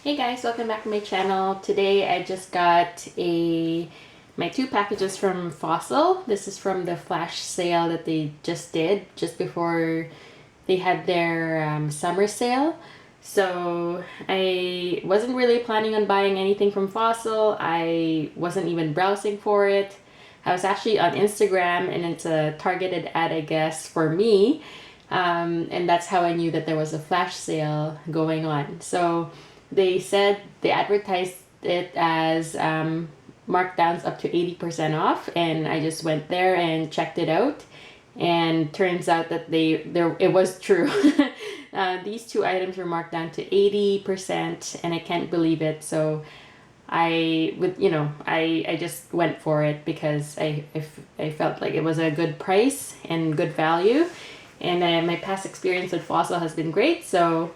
Hey guys, welcome back to my channel. Today I just got my 2 packages from Fossil. This is from the flash sale that they just did just before they had their summer sale. So I wasn't really planning on buying anything from Fossil. I wasn't even browsing for it. I was actually on Instagram and it's a targeted ad, I guess, for me. And that's how I knew that there was a flash sale going on. So they advertised it as markdowns up to 80% off, and I just went there and checked it out, and turns out that it was true. These 2 items were marked down to 80%, and I can't believe it. So I just went for it because I felt like it was a good price and good value, and my past experience with Fossil has been great. So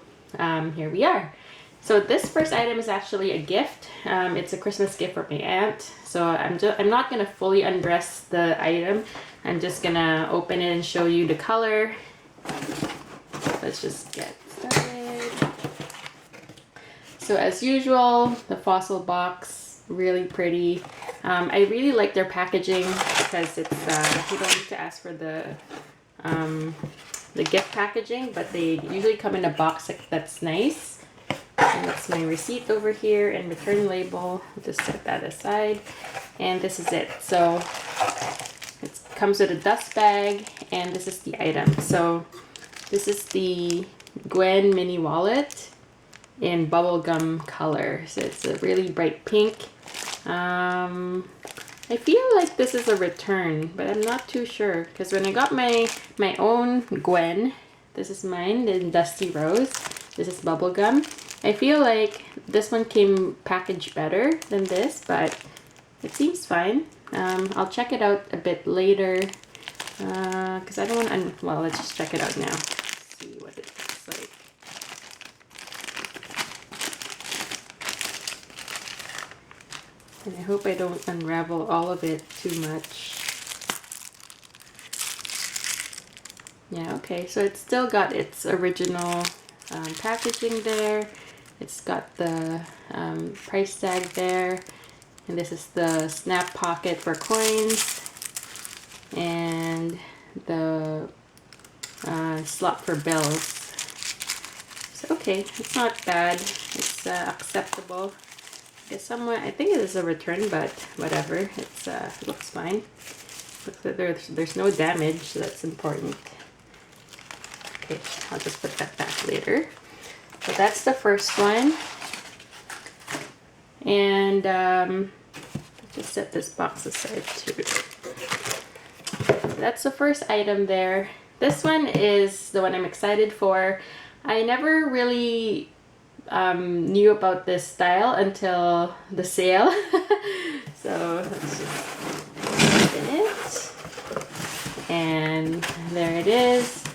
here we are. So this first item is actually a gift. It's a Christmas gift for my aunt. So I'm not gonna fully undress the item. I'm just gonna open it and show you the color. Let's just get started. So as usual, the Fossil box, really pretty. I really like their packaging because it's you don't need to ask for the gift packaging, but they usually come in a box that's nice. And that's my receipt over here and return label. I'll just set that aside. And this is it. So it comes with a dust bag, and this is the item. So this is the Gwen mini wallet in bubblegum color. So it's a really bright pink. I feel like this is a return, but I'm not too sure because when I got my own Gwen, this is mine in Dusty Rose. This is bubblegum. I feel like this one came packaged better than this, but it seems fine. I'll check it out a bit later because I don't want to, well, let's just check it out now. See what it looks like. And I hope I don't unravel all of it too much. Yeah, okay, so it's still got its original packaging there. It's got the price tag there, and this is the snap pocket for coins, and the slot for bills. So okay, it's not bad. It's acceptable. It's somewhat, I think it is a return, but whatever. It's it looks fine. Looks like there's no damage, so that's important. Okay, I'll just put that back later. So that's the first one. And just set this box aside too. That's the first item there. This one is the one I'm excited for. I never really knew about this style until the sale. So let's just open it. And there it is.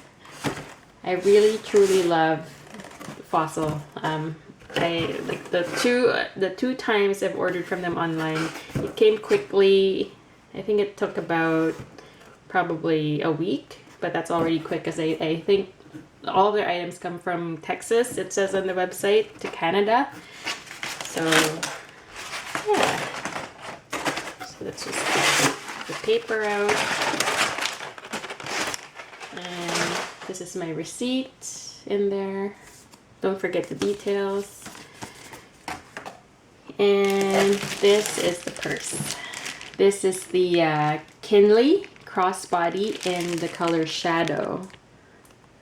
I really truly love Fossil. I like the two times I've ordered from them online. It came quickly. I think it took about probably a week, but that's already quick because I think all of their items come from Texas, it says on the website, to Canada. So yeah. So let's just get the paper out. And this is my receipt in there. Don't forget the details. And this is the purse. This is the Kinley Crossbody in the color Shadow.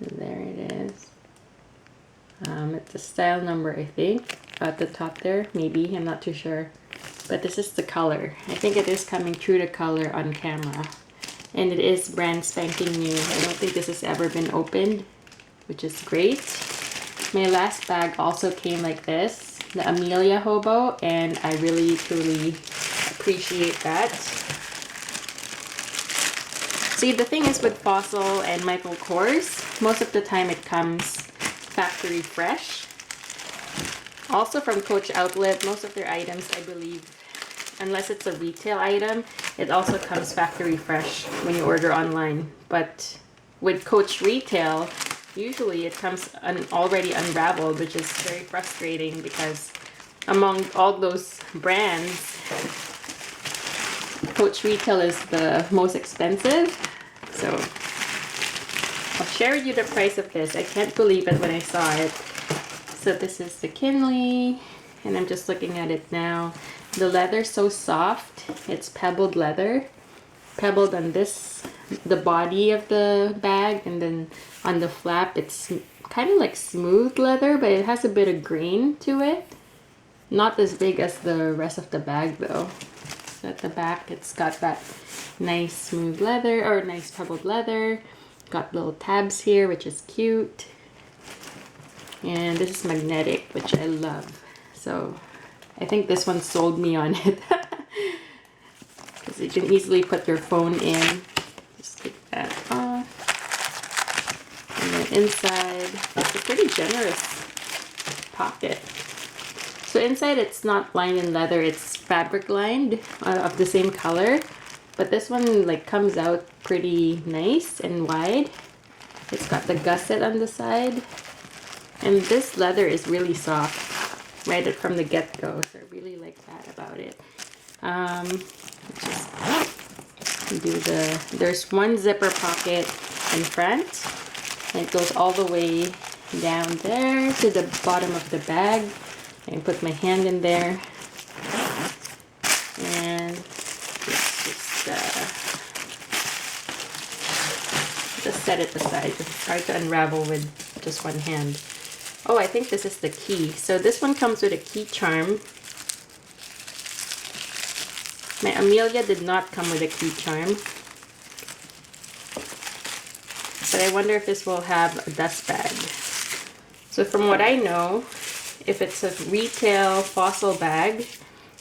There it is. It's a style number, I think, at the top there. Maybe, I'm not too sure. But this is the color. I think it is coming true to color on camera. And it is brand spanking new. I don't think this has ever been opened, which is great. My last bag also came like this, the Amelia Hobo, and I really truly appreciate that. See, the thing is with Fossil and Michael Kors, most of the time it comes factory fresh. Also from Coach Outlet, most of their items, I believe, unless it's a retail item, it also comes factory fresh when you order online. But with Coach Retail, usually it comes already unraveled, which is very frustrating because among all those brands, Coach Retail is the most expensive. So I'll share with you the price of this. I can't believe it when I saw it. So this is the Kinley, and I'm just looking at it now. The leather's so soft. It's pebbled leather. Pebbled on this, the body of the bag, and then on the flap it's kind of like smooth leather, but it has a bit of grain to it. Not as big as the rest of the bag though. So at the back it's got that nice smooth leather, or nice pebbled leather. Got little tabs here, which is cute. And this is magnetic, which I love. So I think this one sold me on it. Because you can easily put your phone in. Just take that off. And then inside, it's a pretty generous pocket. So inside it's not lined in leather, it's fabric lined of the same color. But this one like comes out pretty nice and wide. It's got the gusset on the side. And this leather is really soft right from the get-go. So I really like that about it. There's one zipper pocket in front, and it goes all the way down there to the bottom of the bag. I can put my hand in there, and just set it aside. It's hard to unravel with just one hand. Oh, I think this is the key. So this one comes with a key charm. My Amelia did not come with a key charm. But I wonder if this will have a dust bag. So from what I know, if it's a retail Fossil bag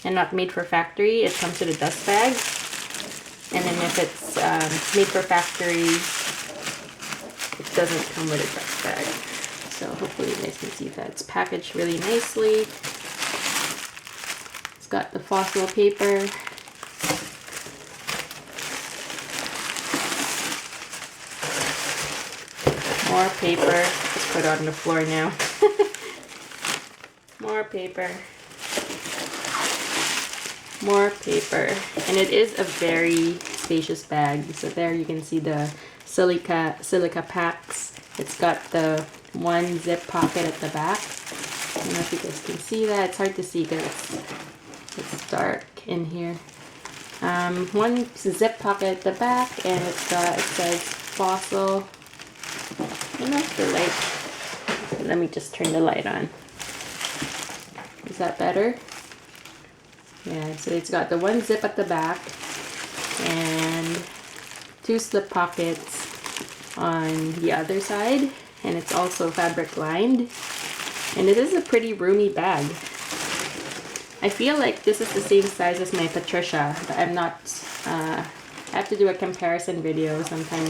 and not made for factory, it comes with a dust bag. And then if it's made for factory, it doesn't come with a dust bag. So hopefully you guys can see that. It's packaged really nicely. It's got the Fossil paper. More paper. Just put it on the floor now. More paper. More paper. And it is a very spacious bag. So there you can see the silica packs. It's got the one zip pocket at the back. I don't know if you guys can see that. It's hard to see because it's dark in here. One zip pocket at the back, and it says Fossil. I don't know if the light. Let me just turn the light on. Is that better? Yeah, so it's got the one zip at the back and two slip pockets on the other side, and it's also fabric lined, and it is a pretty roomy bag. I feel like this is the same size as my Patricia, but I'm not, I have to do a comparison video sometime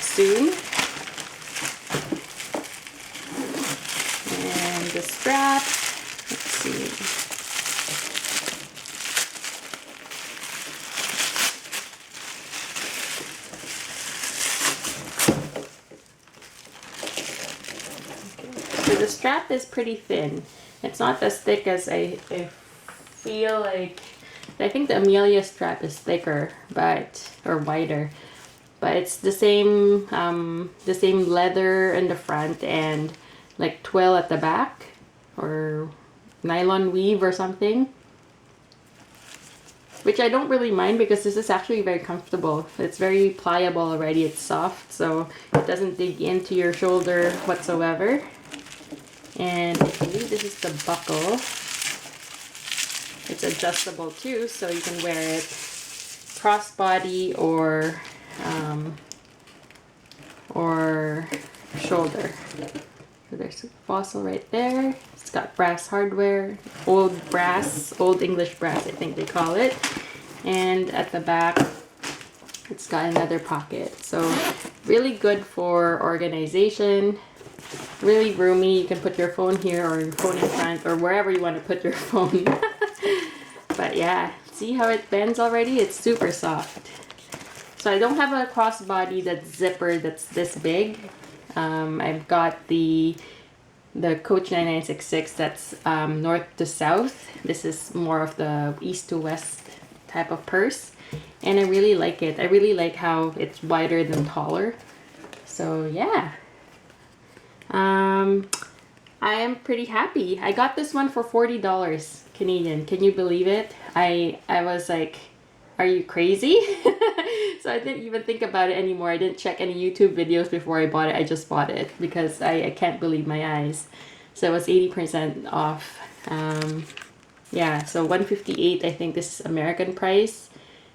soon. And the strap, let's see. So the strap is pretty thin. It's not as thick as I feel like. I think the Amelia strap is thicker, or wider, but it's the same leather in the front and like twill at the back, or nylon weave or something, which I don't really mind because this is actually very comfortable. It's very pliable already. It's soft, so it doesn't dig into your shoulder whatsoever. And I believe this is the buckle. It's adjustable too, so you can wear it crossbody or shoulder. So there's a Fossil right there. It's got brass hardware, old English brass, I think they call it. And at the back, it's got another pocket. So really good for organization. Really roomy. You can put your phone here or your phone in front or wherever you want to put your phone. But yeah, see how it bends already? It's super soft. So I don't have a crossbody that's zipper that's this big. I've got the the Coach 9966, that's north to south. This is more of the east to west type of purse, and I really like it. I really like how it's wider than taller. So yeah, I am pretty happy. I got this one for $40 Canadian. Can you believe it? I was like, are you crazy? So I didn't even think about it anymore. I didn't check any YouTube videos before I bought it. I just bought it because I can't believe my eyes. So it was 80% off. Yeah, so 158. I think this is American price.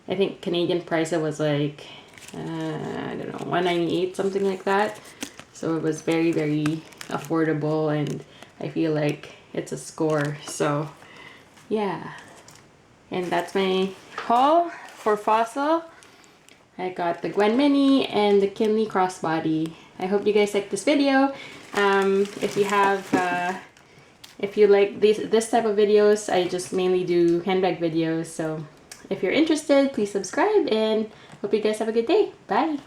I think Canadian price it was like, I don't know, 198, something like that. So it was very, very affordable, and I feel like it's a score. So yeah, and that's my haul for Fossil. I got the Gwen Mini and the Kinley Crossbody. I hope you guys like this video. If you have, if you like this type of videos, I just mainly do handbag videos. So if you're interested, please subscribe, and hope you guys have a good day. Bye.